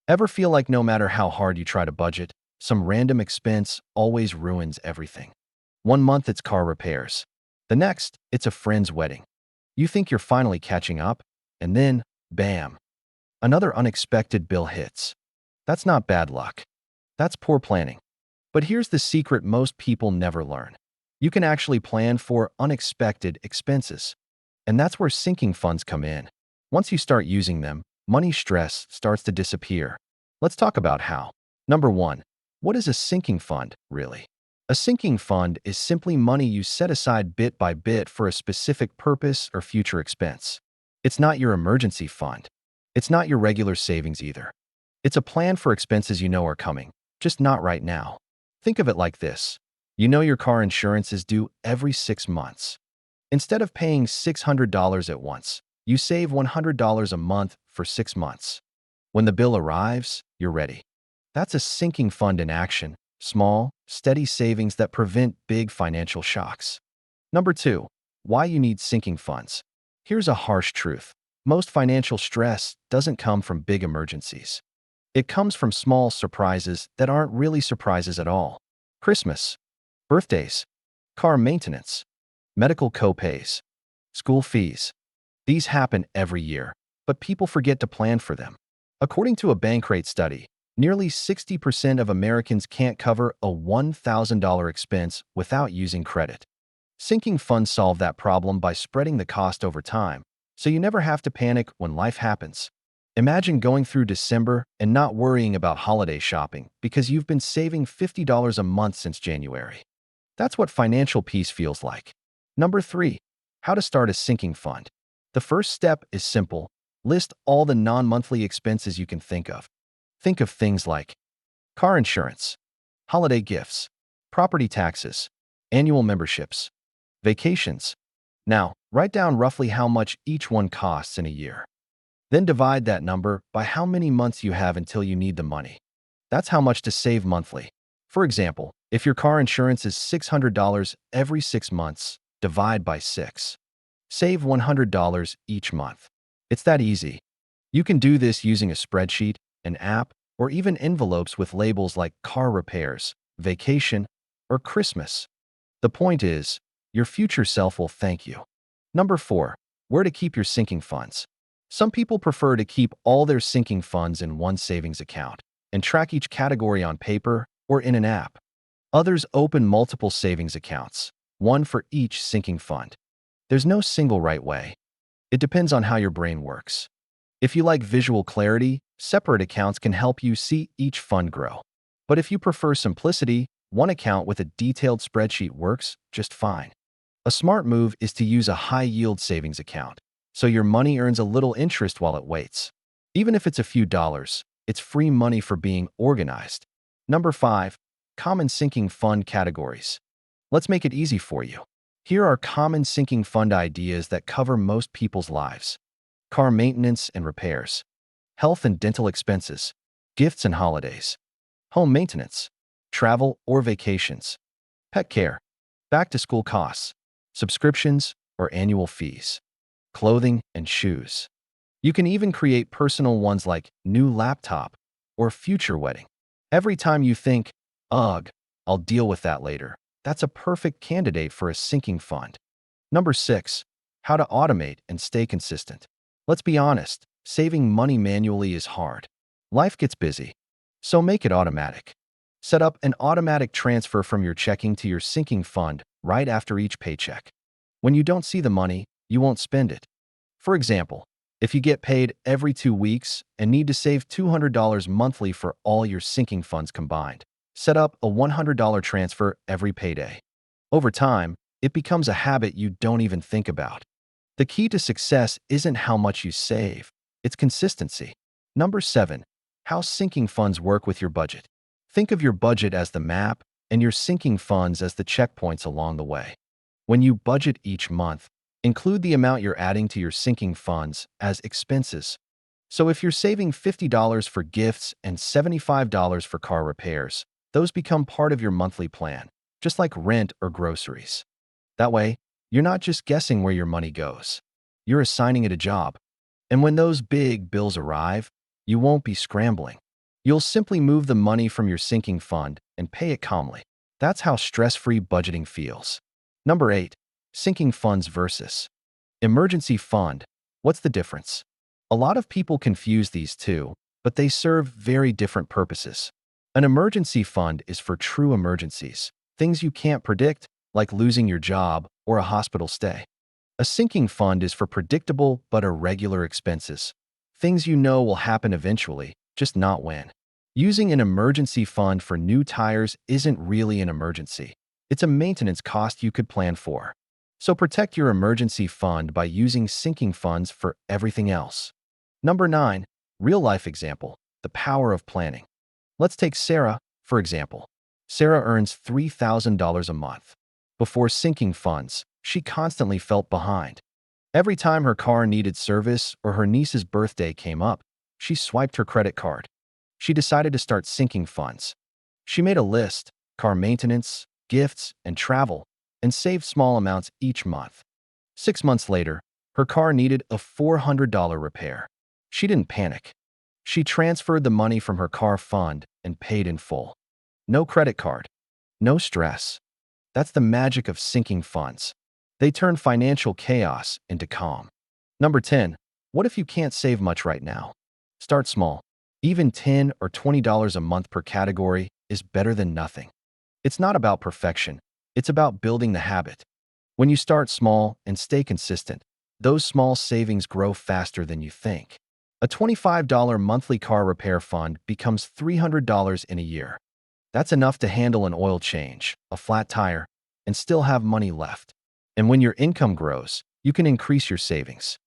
Ever feel like no matter how hard you try to budget, some random expense always ruins everything? One month it's car repairs. The next, it's a friend's wedding. You think you're finally catching up, and then, bam, another unexpected bill hits. That's not bad luck. That's poor planning. But here's the secret most people never learn. You can actually plan for unexpected expenses. And that's where sinking funds come in. Once you start using them, money stress starts to disappear. Let's talk about how. Number one, what is a sinking fund, really? A sinking fund is simply money you set aside bit by bit for a specific purpose or future expense. It's not your emergency fund. It's not your regular savings either. It's a plan for expenses you know are coming, just not right now. Think of it like this. You know your car insurance is due every 6 months. Instead of paying $600 at once, you save $100 a month for 6 months. When the bill arrives, you're ready. That's a sinking fund in action, small, steady savings that prevent big financial shocks. Number two, why you need sinking funds. Here's a harsh truth. Most financial stress doesn't come from big emergencies. It comes from small surprises that aren't really surprises at all. Christmas, birthdays, car maintenance, medical copays, school fees. These happen every year, but people forget to plan for them. According to a Bankrate study, nearly 60% of Americans can't cover a $1,000 expense without using credit. Sinking funds solve that problem by spreading the cost over time, so you never have to panic when life happens. Imagine going through December and not worrying about holiday shopping because you've been saving $50 a month since January. That's what financial peace feels like. Number three, how to start a sinking fund. The first step is simple. List all the non-monthly expenses you can think of. Think of things like car insurance, holiday gifts, property taxes, annual memberships, vacations. Now, write down roughly how much each one costs in a year. Then divide that number by how many months you have until you need the money. That's how much to save monthly. For example, if your car insurance is $600 every 6 months, divide by 6. Save $100 each month. It's that easy. You can do this using a spreadsheet, an app, or even envelopes with labels like car repairs, vacation, or Christmas. The point is, your future self will thank you. Number four, where to keep your sinking funds. Some people prefer to keep all their sinking funds in one savings account and track each category on paper or in an app. Others open multiple savings accounts, one for each sinking fund. There's no single right way. It depends on how your brain works. If you like visual clarity, separate accounts can help you see each fund grow. But if you prefer simplicity, one account with a detailed spreadsheet works just fine. A smart move is to use a high-yield savings account, so your money earns a little interest while it waits. Even if it's a few dollars, it's free money for being organized. Number five, common sinking fund categories. Let's make it easy for you. Here are common sinking fund ideas that cover most people's lives. Car maintenance and repairs, health and dental expenses, gifts and holidays, home maintenance, travel or vacations, pet care, back-to-school costs, subscriptions or annual fees, clothing and shoes. You can even create personal ones like new laptop or future wedding. Every time you think, ugh, I'll deal with that later, that's a perfect candidate for a sinking fund. Number six, how to automate and stay consistent. Let's be honest, saving money manually is hard. Life gets busy, so make it automatic. Set up an automatic transfer from your checking to your sinking fund right after each paycheck. When you don't see the money, you won't spend it. For example, if you get paid every 2 weeks and need to save $200 monthly for all your sinking funds combined, set up a $100 transfer every payday. Over time, it becomes a habit you don't even think about. The key to success isn't how much you save, it's consistency. Number seven, how sinking funds work with your budget. Think of your budget as the map and your sinking funds as the checkpoints along the way. When you budget each month, include the amount you're adding to your sinking funds as expenses. So if you're saving $50 for gifts and $75 for car repairs, those become part of your monthly plan, just like rent or groceries. That way, you're not just guessing where your money goes. You're assigning it a job. And when those big bills arrive, you won't be scrambling. You'll simply move the money from your sinking fund and pay it calmly. That's how stress-free budgeting feels. Number 8. Sinking funds versus emergency fund. What's the difference? A lot of people confuse these two, but they serve very different purposes. An emergency fund is for true emergencies, things you can't predict, like losing your job or a hospital stay. A sinking fund is for predictable but irregular expenses, things you know will happen eventually, just not when. Using an emergency fund for new tires isn't really an emergency. It's a maintenance cost you could plan for. So protect your emergency fund by using sinking funds for everything else. Number 9. Real-life example, the power of planning. Let's take Sarah, for example. Sarah earns $3,000 a month. Before sinking funds, she constantly felt behind. Every time her car needed service or her niece's birthday came up, she swiped her credit card. She decided to start sinking funds. She made a list, car maintenance, gifts, and travel, and saved small amounts each month. 6 months later, her car needed a $400 repair. She didn't panic. She transferred the money from her car fund and paid in full. No credit card. No stress. That's the magic of sinking funds. They turn financial chaos into calm. Number 10. What if you can't save much right now? Start small. Even $10 or $20 a month per category is better than nothing. It's not about perfection. It's about building the habit. When you start small and stay consistent, those small savings grow faster than you think. A $25 monthly car repair fund becomes $300 in a year. That's enough to handle an oil change, a flat tire, and still have money left. And when your income grows, you can increase your savings.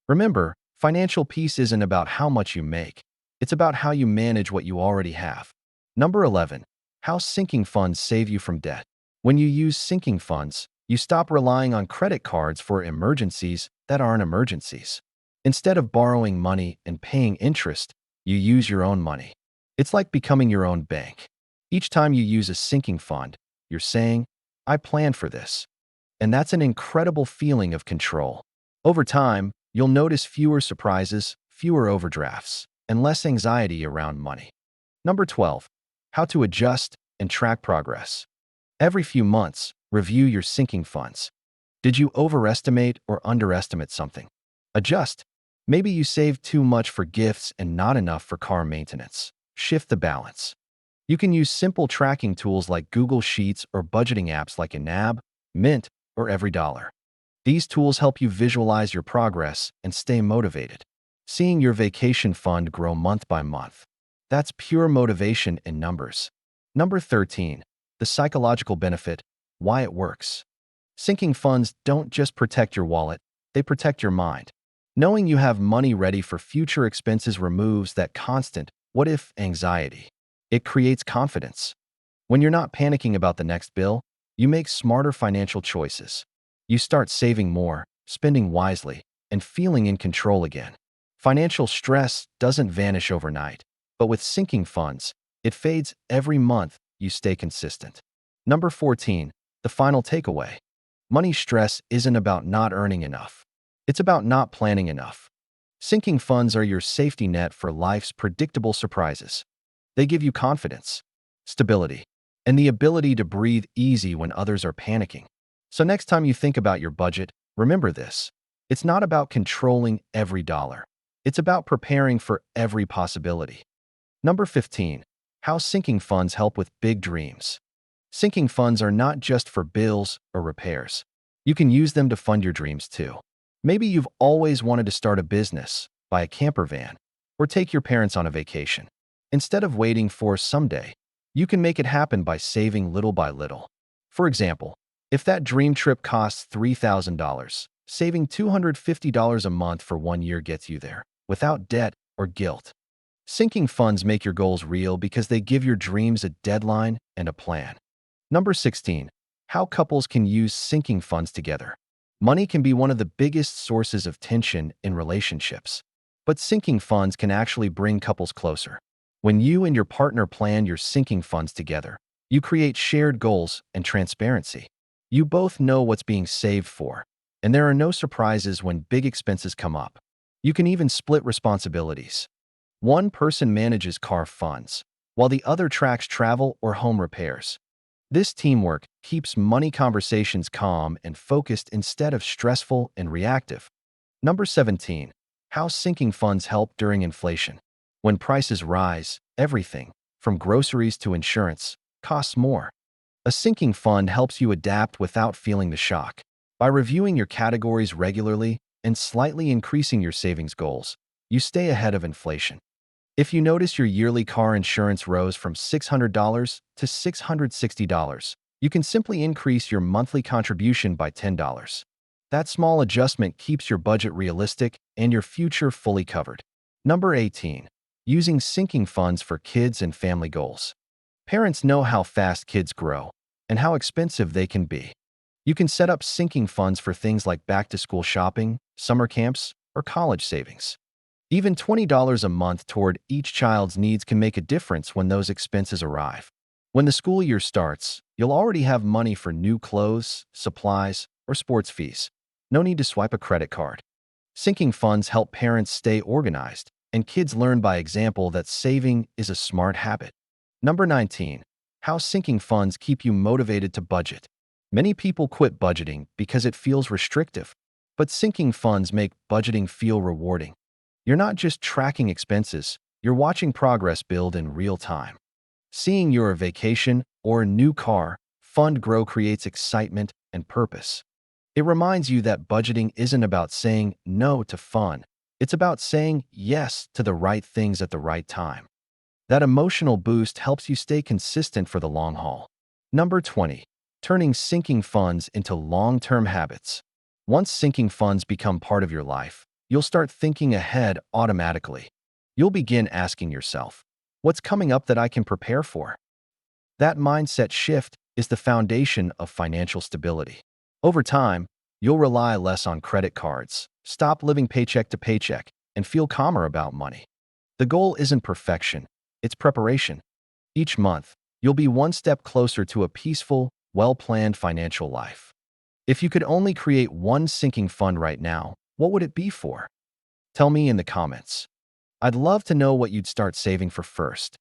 Remember, financial peace isn't about how much you make. It's about how you manage what you already have. Number 11. How sinking funds save you from debt. When you use sinking funds, you stop relying on credit cards for emergencies that aren't emergencies. Instead of borrowing money and paying interest, you use your own money. It's like becoming your own bank. Each time you use a sinking fund, you're saying, I planned for this. And that's an incredible feeling of control. Over time, you'll notice fewer surprises, fewer overdrafts, and less anxiety around money. Number 12. How to adjust and track progress. Every few months, review your sinking funds. Did you overestimate or underestimate something? Adjust. Maybe you saved too much for gifts and not enough for car maintenance. Shift the balance. You can use simple tracking tools like Google Sheets or budgeting apps like Anab, Mint, or EveryDollar. These tools help you visualize your progress and stay motivated. Seeing your vacation fund grow month by month. That's pure motivation in numbers. Number 13. The psychological benefit, why it works. Sinking funds don't just protect your wallet, they protect your mind. Knowing you have money ready for future expenses removes that constant what-if anxiety. It creates confidence. When you're not panicking about the next bill, you make smarter financial choices. You start saving more, spending wisely, and feeling in control again. Financial stress doesn't vanish overnight, but with sinking funds, it fades every month you stay consistent. Number 14. The final takeaway. Money stress isn't about not earning enough. It's about not planning enough. Sinking funds are your safety net for life's predictable surprises. They give you confidence, stability, and the ability to breathe easy when others are panicking. So next time you think about your budget, remember this. It's not about controlling every dollar. It's about preparing for every possibility. Number 15. How sinking funds help with big dreams. Sinking funds are not just for bills or repairs. You can use them to fund your dreams too. Maybe you've always wanted to start a business, buy a camper van, or take your parents on a vacation. Instead of waiting for someday, you can make it happen by saving little by little. For example, if that dream trip costs $3,000, saving $250 a month for 1 year gets you there, without debt or guilt. Sinking funds make your goals real because they give your dreams a deadline and a plan. Number 16. How couples can use sinking funds together. Money can be one of the biggest sources of tension in relationships, but sinking funds can actually bring couples closer. When you and your partner plan your sinking funds together, you create shared goals and transparency. You both know what's being saved for, and there are no surprises when big expenses come up. You can even split responsibilities. One person manages car funds, while the other tracks travel or home repairs. This teamwork keeps money conversations calm and focused instead of stressful and reactive. Number 17. How sinking funds help during inflation. When prices rise, everything, from groceries to insurance, costs more. A sinking fund helps you adapt without feeling the shock. By reviewing your categories regularly and slightly increasing your savings goals, you stay ahead of inflation. If you notice your yearly car insurance rose from $600 to $660, you can simply increase your monthly contribution by $10. That small adjustment keeps your budget realistic and your future fully covered. Number 18. Using sinking funds for kids and family goals. Parents know how fast kids grow and how expensive they can be. You can set up sinking funds for things like back-to-school shopping, summer camps, or college savings. Even $20 a month toward each child's needs can make a difference when those expenses arrive. When the school year starts, you'll already have money for new clothes, supplies, or sports fees. No need to swipe a credit card. Sinking funds help parents stay organized, and kids learn by example that saving is a smart habit. Number 19. How sinking funds keep you motivated to budget. Many people quit budgeting because it feels restrictive, but sinking funds make budgeting feel rewarding. You're not just tracking expenses, you're watching progress build in real time. Seeing your vacation or new car fund grow creates excitement and purpose. It reminds you that budgeting isn't about saying no to fun. It's about saying yes to the right things at the right time. That emotional boost helps you stay consistent for the long haul. Number 20. Turning sinking funds into long-term habits. Once sinking funds become part of your life, you'll start thinking ahead automatically. You'll begin asking yourself, what's coming up that I can prepare for? That mindset shift is the foundation of financial stability. Over time, you'll rely less on credit cards, stop living paycheck to paycheck, and feel calmer about money. The goal isn't perfection, it's preparation. Each month, you'll be one step closer to a peaceful, well-planned financial life. If you could only create one sinking fund right now, what would it be for? Tell me in the comments. I'd love to know what you'd start saving for first.